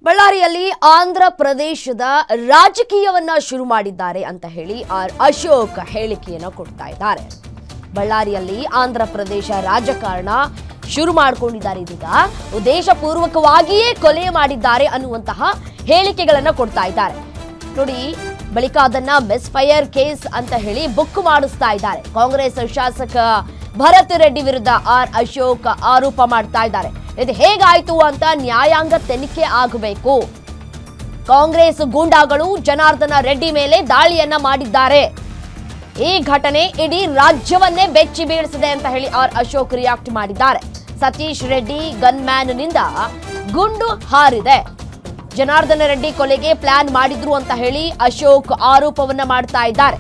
ಬಳ್ಳಾರಿಯಲ್ಲಿ ಆಂಧ್ರ ಪ್ರದೇಶದ ರಾಜಕೀಯವನ್ನ ಶುರು ಮಾಡಿದ್ದಾರೆ ಅಂತ ಹೇಳಿ ಅಶೋಕ್ ಹೇಳಿಕೆಯನ್ನು ಕೊಡ್ತಾ ಇದ್ದಾರೆ. ಬಳ್ಳಾರಿಯಲ್ಲಿ ಆಂಧ್ರ ಪ್ರದೇಶ ರಾಜಕಾರಣ ಶುರು ಮಾಡಿಕೊಂಡಿದ್ದಾರೆ. ಇದೀಗ ಉದ್ದೇಶಪೂರ್ವಕವಾಗಿಯೇ ಕೊಲೆ ಮಾಡಿದ್ದಾರೆ ಅನ್ನುವಂತಹ ಹೇಳಿಕೆಗಳನ್ನು ಕೊಡ್ತಾ ಇದ್ದಾರೆ. ನೋಡಿ, ಬಳಿಕ ಅದನ್ನ ಮಿಸ್ಫೈರ್ ಕೇಸ್ ಅಂತ ಹೇಳಿ ಬುಕ್ ಮಾಡಿಸ್ತಾ ಇದ್ದಾರೆ. ಕಾಂಗ್ರೆಸ್ ಶಾಸಕ ಭರತ್ ರೆಡ್ಡಿ ವಿರುದ್ಧ ಅಶೋಕ್ ಆರೋಪ ಮಾಡ್ತಾ ಇದ್ದಾರೆ. ಇದು ಹೇಗಾಯ್ತು ಅಂತ ನ್ಯಾಯಾಂಗ ತನಿಖೆ ಆಗಬೇಕು. ಕಾಂಗ್ರೆಸ್ ಗೂಂಡಾಗಳು ಜನಾರ್ದನ ರೆಡ್ಡಿ ಮೇಲೆ ದಾಳಿಯನ್ನ ಮಾಡಿದ್ದಾರೆ. ಈ ಘಟನೆ ಇಡೀ ರಾಜ್ಯವನ್ನೇ ಬೆಚ್ಚಿ ಬೀಳಿಸಿದೆ ಅಂತ ಹೇಳಿ ಅಶೋಕ್ ರಿಯಾಕ್ಟ್ ಮಾಡಿದ್ದಾರೆ. ಸತೀಶ್ ರೆಡ್ಡಿ ಗನ್ಮ್ಯಾನ್ ನಿಂದ ಗುಂಡು ಹಾರಿದೆ. ಜನಾರ್ದನ ರೆಡ್ಡಿ ಕೊಲೆಗೆ ಪ್ಲಾನ್ ಮಾಡಿದ್ರು ಅಂತ ಹೇಳಿ ಅಶೋಕ್ ಆರೋಪವನ್ನ ಮಾಡ್ತಾ ಇದ್ದಾರೆ.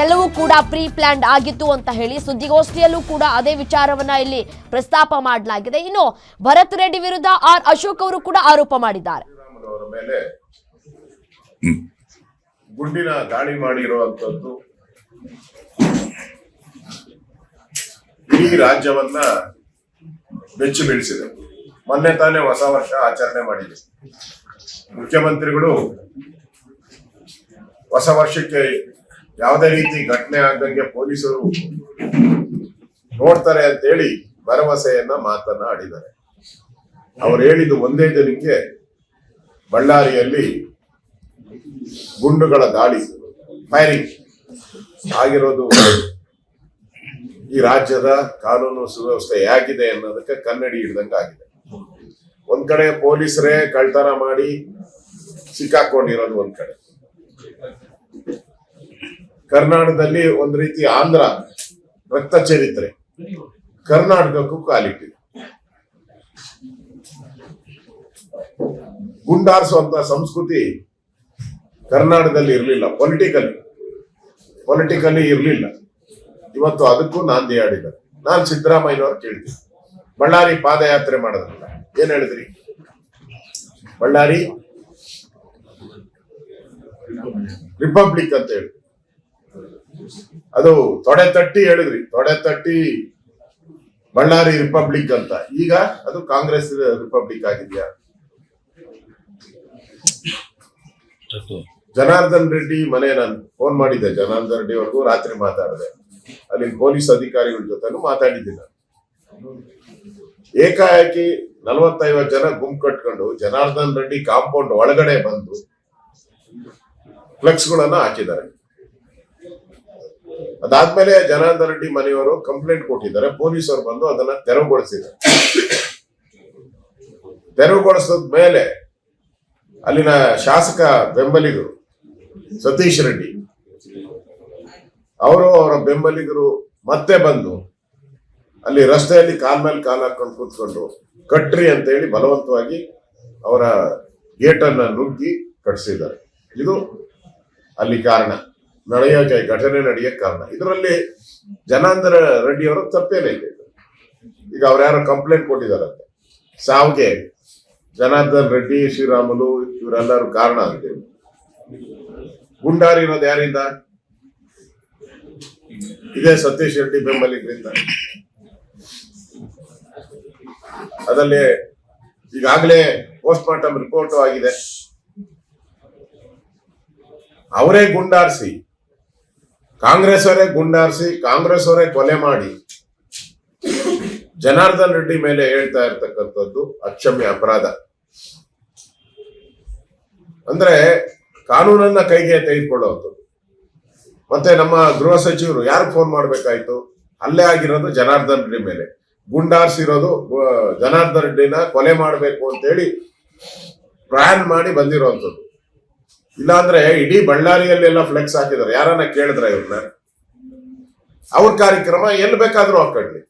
ಎಲ್ಲವೂ ಕೂಡ ಪ್ರೀ ಪ್ಲಾನ್ಡ್ ಆಗಿತ್ತು ಅಂತ ಹೇಳಿ ಸುದ್ದಿಗೋಷ್ಠಿಯಲ್ಲೂ ಕೂಡ ಅದೇ ವಿಚಾರವನ್ನ ಇಲ್ಲಿ ಪ್ರಸ್ತಾಪ ಮಾಡಲಾಗಿದೆ. ಇನ್ನು ಭರತ್ ರೆಡ್ಡಿ ವಿರುದ್ಧ ಅಶೋಕ್ ಅವರು ಕೂಡ ಆರೋಪ ಮಾಡಿದ್ದಾರೆ. ಗುಂಡಿನ ದಾಳಿ ಮಾಡಿರುವಂತದ್ದು ಇಡೀ ರಾಜ್ಯವನ್ನ ಬೆಚ್ಚಿ ಬೀಳಿಸಿದೆ. ಮೊನ್ನೆ ತಾನೇ ಹೊಸ ವರ್ಷ ಆಚರಣೆ ಮಾಡಿದೆ. ಮುಖ್ಯಮಂತ್ರಿಗಳು ಹೊಸ ವರ್ಷಕ್ಕೆ ಯಾವುದೇ ರೀತಿ ಘಟನೆ ಆಗದಂಗೆ ಪೊಲೀಸರು ನೋಡ್ತಾರೆ ಅಂತ ಹೇಳಿ ಭರವಸೆಯನ್ನ ಮಾತನ್ನ ಆಡಿದ್ದಾರೆ. ಅವ್ರು ಹೇಳಿದ್ದು ಒಂದೇ ದಿನಕ್ಕೆ ಬಳ್ಳಾರಿಯಲ್ಲಿ ಗುಂಡುಗಳ ದಾಳಿ ಫೈರಿಂಗ್ ಆಗಿರೋದು ಈ ರಾಜ್ಯದ ಕಾನೂನು ಸುವ್ಯವಸ್ಥೆ ಹೇಗಿದೆ ಅನ್ನೋದಕ್ಕೆ ಕನ್ನಡಿ ಹಿಡ್ದಂಗೆ ಆಗಿದೆ. ಒಂದ್ ಕಡೆ ಪೊಲೀಸರೇ ಕಳ್ತನ ಮಾಡಿ ಸಿಕ್ಕಾಕೊಂಡಿರೋದು ಒಂದ್ ಕಡೆ, ಕರ್ನಾಟಕದಲ್ಲಿ ಒಂದ್ ರೀತಿ ಆಂಧ್ರ ರಕ್ತ ಚರಿತ್ರೆ ಕರ್ನಾಟಕಕ್ಕೂ ಕಾಲಿಟ್ಟಿದೆ. ಗುಂಡಾರಿಸುವಂತ ಸಂಸ್ಕೃತಿ ಕರ್ನಾಟಕದಲ್ಲಿ ಇರಲಿಲ್ಲ, ಪೊಲಿಟಿಕಲಿ ಇರಲಿಲ್ಲ. ಇವತ್ತು ಅದಕ್ಕೂ ನಾಂದಿ ಆಡಿದ್ದಾರೆ. ನಾನು ಸಿದ್ದರಾಮಯ್ಯನವ್ರು ಕೇಳ್ತೀನಿ, ಬಳ್ಳಾರಿ ಪಾದಯಾತ್ರೆ ಮಾಡೋದ್ರಲ್ಲ ಏನ್ ಹೇಳಿದ್ರಿ? ಬಳ್ಳಾರಿ ರಿಪಬ್ಲಿಕ್ ಅಂತ ಹೇಳಿ ಅದು ತೊಡೆ ತಟ್ಟಿ ಹೇಳಿದ್ರಿ, ತೊಡೆ ತಟ್ಟಿ ಬಳ್ಳಾರಿ ರಿಪಬ್ಲಿಕ್ ಅಂತ. ಈಗ ಅದು ಕಾಂಗ್ರೆಸ್ ರಿಪಬ್ಲಿಕ್ ಆಗಿದ್ಯಾ? ಜನಾರ್ದನ್ ರೆಡ್ಡಿ ಮನೆ ನಾನು ಫೋನ್ ಮಾಡಿದ್ದೆ, ಜನಾರ್ದನ್ ರೆಡ್ಡಿ ಅವ್ರಿಗೂ ರಾತ್ರಿ ಮಾತಾಡಿದೆ. ಅಲ್ಲಿ ಪೊಲೀಸ್ ಅಧಿಕಾರಿಗಳ ಜೊತೆನೂ ಮಾತಾಡಿದ್ದಿಲ್ಲ. ಏಕಾಏಕಿ 40-50 ಜನ ಗುಂಪು ಕಟ್ಕೊಂಡು ಜನಾರ್ದನ್ ರೆಡ್ಡಿ ಕಾಂಪೌಂಡ್ ಒಳಗಡೆ ಬಂದು ಫ್ಲೆಕ್ಸ್ಗಳನ್ನ ಹಾಕಿದ್ದಾರೆ. ಅದಾದ್ಮೇಲೆ ಜನಾರ್ದನ್ ರೆಡ್ಡಿ ಮನೆಯವರು ಕಂಪ್ಲೇಂಟ್ ಕೊಟ್ಟಿದ್ದಾರೆ. ಪೊಲೀಸರು ಬಂದು ಅದನ್ನ ತೆರವುಗೊಳಿಸಿದ್ದಾರೆ. ತೆರವುಗೊಳಿಸಿದ ಮೇಲೆ ಅಲ್ಲಿನ ಶಾಸಕ ಬೆಂಬಲಿಗರು ಸತೀಶ್ ರೆಡ್ಡಿ ಅವರು ಅವರ ಬೆಂಬಲಿಗರು ಮತ್ತೆ ಬಂದು ಅಲ್ಲಿ ರಸ್ತೆಯಲ್ಲಿ ಕಾಲ್ ಮೇಲೆ ಕಾಲ್ ಹಾಕೊಂಡು ಕೂತ್ಕೊಂಡು ಕಟ್ರಿ ಅಂತ ಹೇಳಿ ಬಲವಂತವಾಗಿ ಅವರ ಗೇಟನ್ನ ನುಗ್ಗಿ ಕಟ್ಸಿದ್ದಾರೆ. ಇದು ಅಲ್ಲಿ ಕಾರಣ, ಘಟನೆ ನಡೆಯಕ್ಕೆ ಕಾರಣ. ಇದರಲ್ಲಿ ಜನಾರ್ದನ ರೆಡ್ಡಿ ಅವರು ತಪ್ಪೇನಿದೆ. ಈಗ ಅವ್ರು ಯಾರೋ ಕಂಪ್ಲೇಂಟ್ ಕೊಟ್ಟಿದಾರಂತೆ, ಸಾವಿಗೆ ಜನಾರ್ದನ್ ರೆಡ್ಡಿ, ಶ್ರೀರಾಮುಲು ಇವರೆಲ್ಲರೂ ಕಾರಣ ಅಂತೇಳಿ. ಗುಂಡಾರಿ ಇರೋದು ಯಾರಿಂದ? ಇದೇ ಸತೀಶ್ ರೆಡ್ಡಿ ಬೆಂಬಲಿಗರಿಂದ. ಅದರಲ್ಲಿ ಈಗಾಗಲೇ ಪೋಸ್ಟ್ ಮಾರ್ಟಮ್ ರಿಪೋರ್ಟ್ ಆಗಿದೆ. ಅವರೇ ಗುಂಡಾರಿಸಿ, ಕಾಂಗ್ರೆಸ್ ಅವರೇ ಕೊಲೆ ಮಾಡಿ ಜನಾರ್ದನ್ ರೆಡ್ಡಿ ಮೇಲೆ ಹೇಳ್ತಾ ಇರ್ತಕ್ಕಂಥದ್ದು ಅಕ್ಷಮ್ಯ ಅಪರಾಧ. ಅಂದ್ರೆ ಕಾನೂನನ್ನ ಕೈಗೆ ತೆಗೆದುಕೊಳ್ಳುವಂಥದ್ದು. ಮತ್ತೆ ನಮ್ಮ ಗೃಹ ಸಚಿವರು ಯಾರು ಫೋನ್ ಮಾಡ್ಬೇಕಾಯ್ತು? ಅಲ್ಲೇ ಆಗಿರೋದು ಜನಾರ್ದನ್ ರೆಡ್ಡಿ ಮೇಲೆ, ಗುಂಡಾರಿಸಿರೋದು ಜನಾರ್ದನ್ ರೆಡ್ಡಿನ ಕೊಲೆ ಮಾಡಬೇಕು ಅಂತೇಳಿ ಪ್ಲಾನ್ ಮಾಡಿ ಬಂದಿರೋವಂಥದ್ದು. ಇಲ್ಲಾಂದ್ರೆ ಇಡೀ ಬಳ್ಳಾರಿಯಲ್ಲೆಲ್ಲ ಫ್ಲೆಕ್ಸ್ ಹಾಕಿದ್ದಾರೆ. ಯಾರನ್ನ ಕೇಳಿದ್ರ ಇವ್ರನ್ನ? ಅವ್ರ ಕಾರ್ಯಕ್ರಮ ಎಲ್ಲಿ ಬೇಕಾದ್ರೂ ಹಾಕೊಳ್ಳಿ.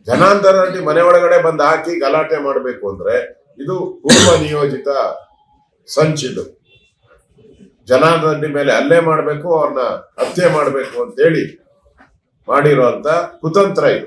ಜನಾರ್ದನ್ ರೆಡ್ಡಿ ಮನೆ ಒಳಗಡೆ ಬಂದು ಹಾಕಿ ಗಲಾಟೆ ಮಾಡಬೇಕು ಅಂದ್ರೆ ಇದು ಪೂರ್ವ ನಿಯೋಜಿತ ಸಂಚಿದು. ಜನಾರ್ದನ್ ರೆಡ್ಡಿ ಮೇಲೆ ಹಲ್ಲೆ ಮಾಡಬೇಕು, ಅವ್ರನ್ನ ಹತ್ಯೆ ಮಾಡಬೇಕು ಅಂತೇಳಿ ಮಾಡಿರುವಂತ ಕುತಂತ್ರ ಇದು.